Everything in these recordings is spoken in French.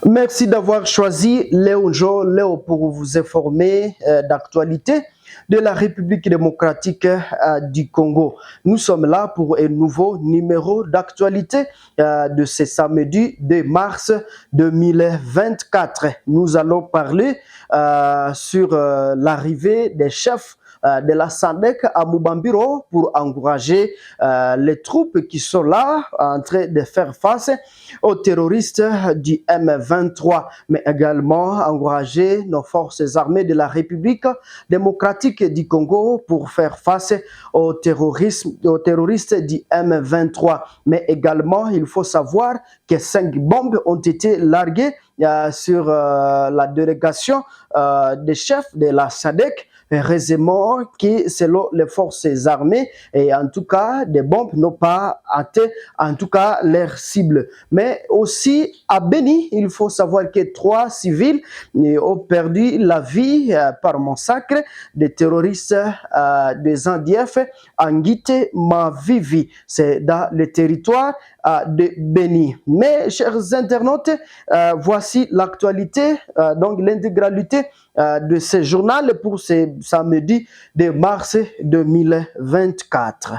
Merci d'avoir choisi Léo pour vous informer d'actualité de la République démocratique du Congo. Nous sommes là pour un nouveau numéro d'actualité de ce samedi 2 mars 2024. Nous allons parler sur l'arrivée des chefs de la SADC à Mubambiro pour encourager les troupes qui sont là en train de faire face aux terroristes du M23, mais également encourager nos forces armées de la République démocratique du Congo pour faire face aux terroristes du M23. Mais également, il faut savoir que 5 bombes ont été larguées sur la délégation des chefs de la SADC. Heureusement que selon les forces armées, et en tout cas, des bombes n'ont pas atteint en tout cas leur cible. Mais aussi à Beni, il faut savoir que 3 civils ont perdu la vie par massacre des terroristes des ADF en Guité Mavivi. C'est dans le territoire de Beni. Mais chers internautes, voici l'actualité, donc l'intégralité de ce journal pour ce samedi de mars 2024.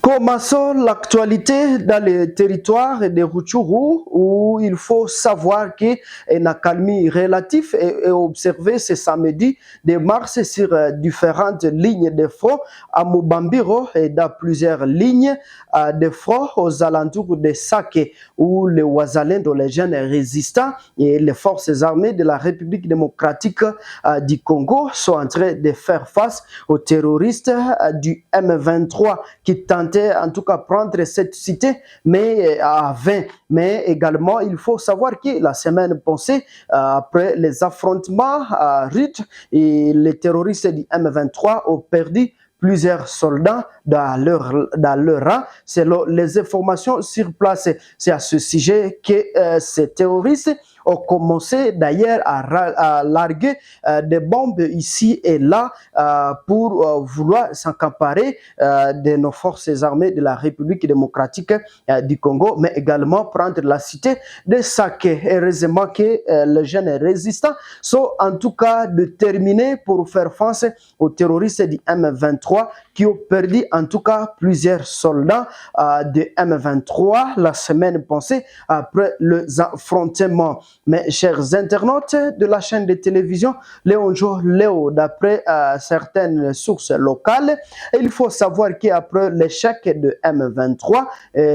Commençons l'actualité dans le territoire de Rutshuru où il faut savoir qu'il y a une accalmie relative et observer ce samedi de mars sur différentes lignes de front à Mubambiro et dans plusieurs lignes de front aux alentours de Sake où les Wazalendo, les jeunes résistants et les forces armées de la République démocratique du Congo sont en train de faire face aux terroristes du M23 qui tentaient en tout cas prendre cette cité, mais à 20. Mais également, il faut savoir que la semaine passée, après les affrontements rudes, et les terroristes du M23 ont perdu plusieurs soldats dans leur rang, selon les informations sur place. C'est à ce sujet que ces terroristes ont commencé d'ailleurs à larguer des bombes ici et là pour vouloir s'accaparer de nos forces armées de la République démocratique du Congo, mais également prendre la cité de Sake. Heureusement que les jeunes résistants sont en tout cas déterminés pour faire face aux terroristes du M23 qui ont perdu en tout cas plusieurs soldats de M23 la semaine passée après les affrontements. Mais chers internautes de la chaîne de télévision Léo, d'après certaines sources locales, il faut savoir qu'après l'échec de M23,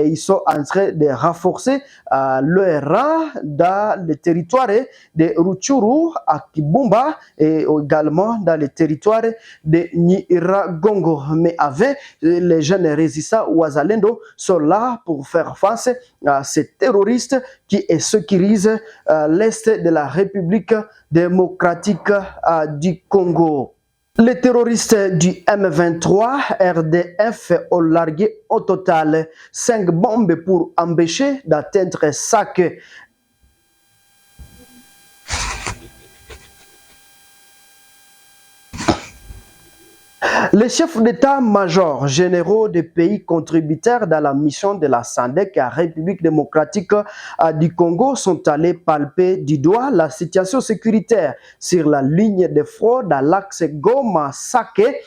ils sont en train de renforcer leur rang dans le territoire de Rutshuru à Kibumba et également dans le territoire de Nyiragongo. Mais avec les jeunes résistants Wazalendo sont là pour faire face à ces terroristes qui sécurisent l'est de la République démocratique du Congo. Les terroristes du M23 RDF ont largué au total 5 bombes pour empêcher d'atteindre Sake. Les chefs d'état-major généraux des pays contributeurs dans la mission de la SADC à République démocratique du Congo sont allés palper du doigt la situation sécuritaire sur la ligne de front dans l'axe Goma-Sake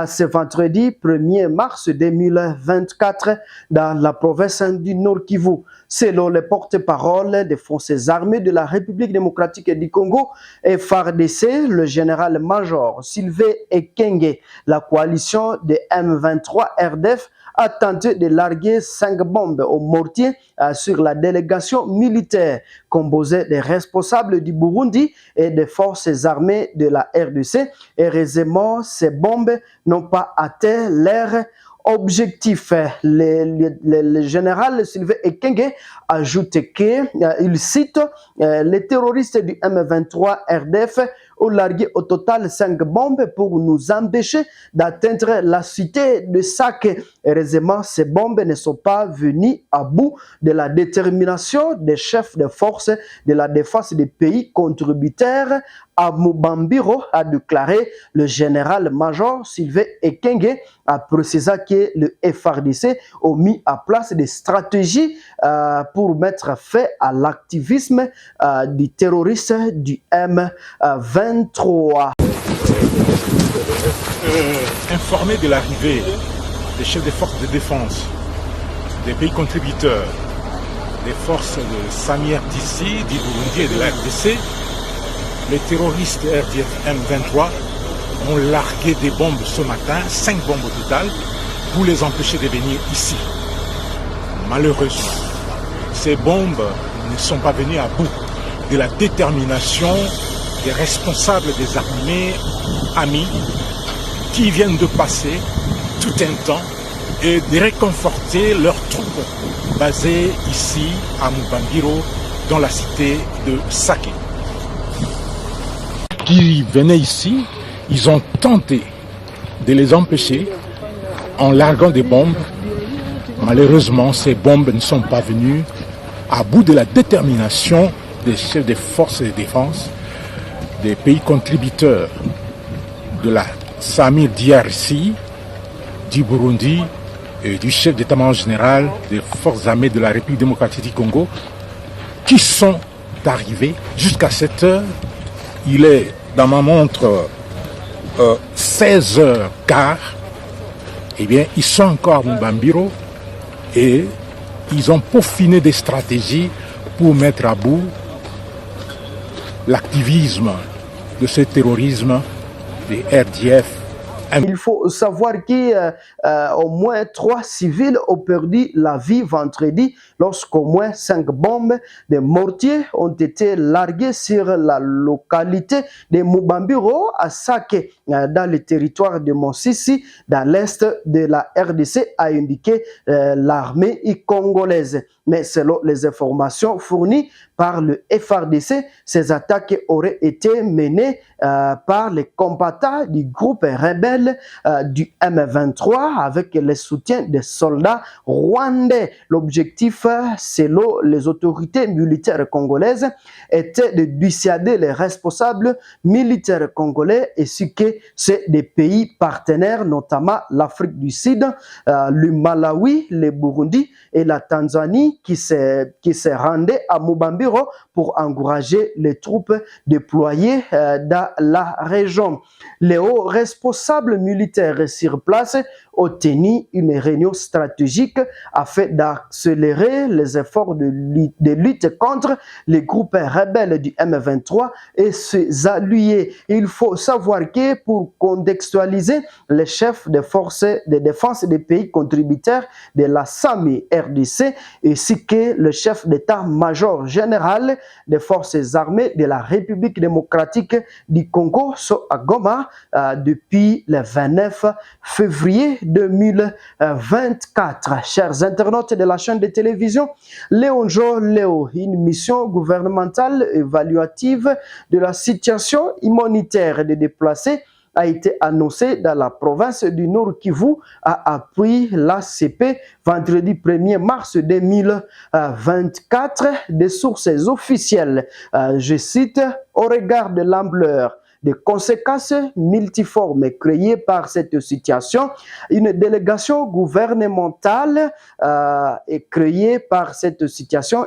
ce vendredi 1er mars 2024 dans la province du Nord Kivu. Selon le porte-parole des forces armées de la République démocratique du Congo et FARDC, le général-major Sylvain Ekenge, la coalition de M23 RDF a tenté de larguer 5 bombes au mortier sur la délégation militaire composée des responsables du Burundi et des forces armées de la RDC. Heureusement, ces bombes n'ont pas atteint leur objectif. Le général Sylvain Ekenge ajoute qu'il cite les terroristes du M23 RDF ont largué au total 5 bombes pour nous empêcher d'atteindre la cité de Sake. Heureusement, ces bombes ne sont pas venues à bout de la détermination des chefs de force de la défense des pays contributeurs à Mubambiro, a déclaré le général-major Sylvain Ekenge, a précisé que le FARDC a mis en place des stratégies pour mettre fin à l'activisme du terroriste du M23. Informé de l'arrivée des chefs des forces de défense des pays contributeurs, des forces de Samir d'ici, du Burundi et de la RDC, les terroristes RDF M23 ont largué des bombes ce matin, 5 bombes au total, pour les empêcher de venir ici. Malheureusement, ces bombes ne sont pas venues à bout de la détermination des responsables des armées amis qui viennent de passer tout un temps et de réconforter leurs troupes basées ici à Mubambiro, dans la cité de Sake. Qui venaient ici, ils ont tenté de les empêcher en larguant des bombes. Malheureusement, ces bombes ne sont pas venues à bout de la détermination des chefs des forces de défense des pays contributeurs de la Samir DRC, du Burundi et du chef d'état-major général des forces armées de la République démocratique du Congo, qui sont arrivés jusqu'à cette heure. Il est dans ma montre 16h15. Eh bien, ils sont encore à Mubambiro et ils ont peaufiné des stratégies pour mettre à bout l'activisme de ce terrorisme des RDF. Il faut savoir qu'au moins 3 civils ont perdu la vie vendredi lorsqu'au moins 5 bombes de mortiers ont été larguées sur la localité de Mubambiro à Sake, dans le territoire de Monsisi, dans l'est de la RDC, a indiqué l'armée congolaise. Mais selon les informations fournies par le FARDC, ces attaques auraient été menées par les combattants du groupe rebelle du M23 avec le soutien des soldats rwandais. L'objectif, selon les autorités militaires congolaises, était de dissuader les responsables militaires congolais ainsi que ceux des pays partenaires, notamment l'Afrique du Sud, le Malawi, le Burundi et la Tanzanie, qui se rendaient à Mubambiro pour encourager les troupes déployées dans la région. Les hauts responsables militaires sur place ont tenu une réunion stratégique afin d'accélérer les efforts de lutte contre les groupes rebelles du M23 et ses alliés. Il faut savoir que pour contextualiser, les chefs des forces de défense des pays contributeurs de la SAMI RDC ainsi que le chef d'état-major général des forces armées de la République démocratique du Congo sont à Goma depuis le 29 février 2024. Chers internautes de la chaîne de télévision Léonjo Léo, une mission gouvernementale évaluative de la situation humanitaire des déplacés a été annoncé dans la province du Nord Kivu a appris l'ACP vendredi 1er mars 2024 des sources officielles. Je cite, au regard de l'ampleur des conséquences multiformes créées par cette situation, une délégation gouvernementale est créée par cette situation.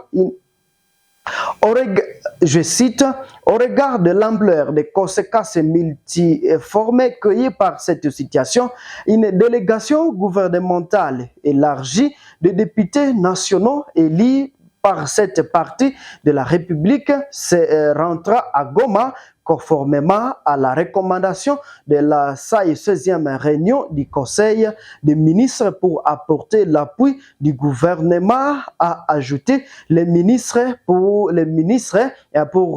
Je cite, au regard de l'ampleur des conséquences multiformes créées par cette situation, une délégation gouvernementale élargie de députés nationaux élus par cette partie de la République se rendra à Goma conformément à la recommandation de la 16e réunion du Conseil des ministres pour apporter l'appui du gouvernement, a ajouté les ministres pour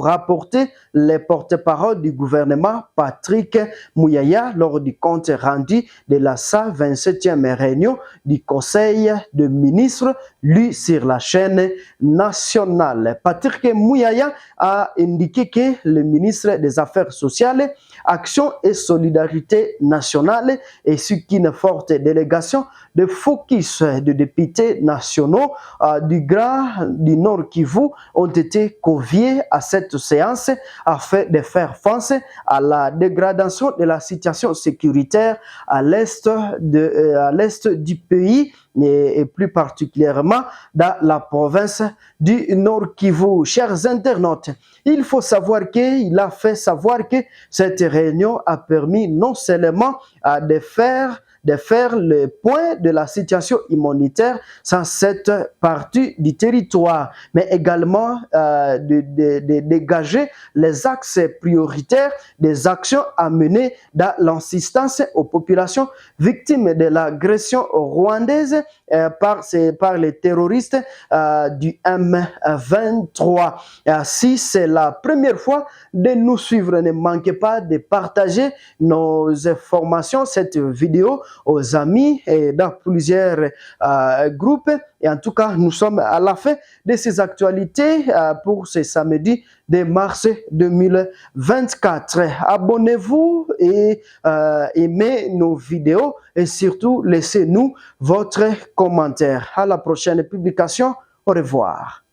rapporter les porte-parole du gouvernement Patrick Mouyaya lors du compte rendu de la 127e réunion du Conseil des ministres lu sur la chaîne nationale. Patrick Mouyaya a indiqué que le ministre des Affaires sociales, Action et Solidarité nationale, et ce qu'une forte délégation de focus de députés nationaux du du Nord Kivu ont été conviés à cette séance afin de faire face à la dégradation de la situation sécuritaire à l'est du pays et plus particulièrement dans la province du Nord Kivu. Chers internautes, il faut savoir qu'il a fait savoir que cette réunion a permis non seulement de faire le point de la situation humanitaire dans cette partie du territoire, mais également de dégager les axes prioritaires des actions à mener dans l'assistance aux populations victimes de l'agression rwandaise par les terroristes du M23. Si c'est la première fois de nous suivre, ne manquez pas de partager nos informations, cette vidéo aux amis et dans plusieurs groupes. Et en tout cas, nous sommes à la fin de ces actualités pour ce samedi de mars 2024. Abonnez-vous et aimez nos vidéos et surtout laissez-nous votre commentaire. À la prochaine publication. Au revoir.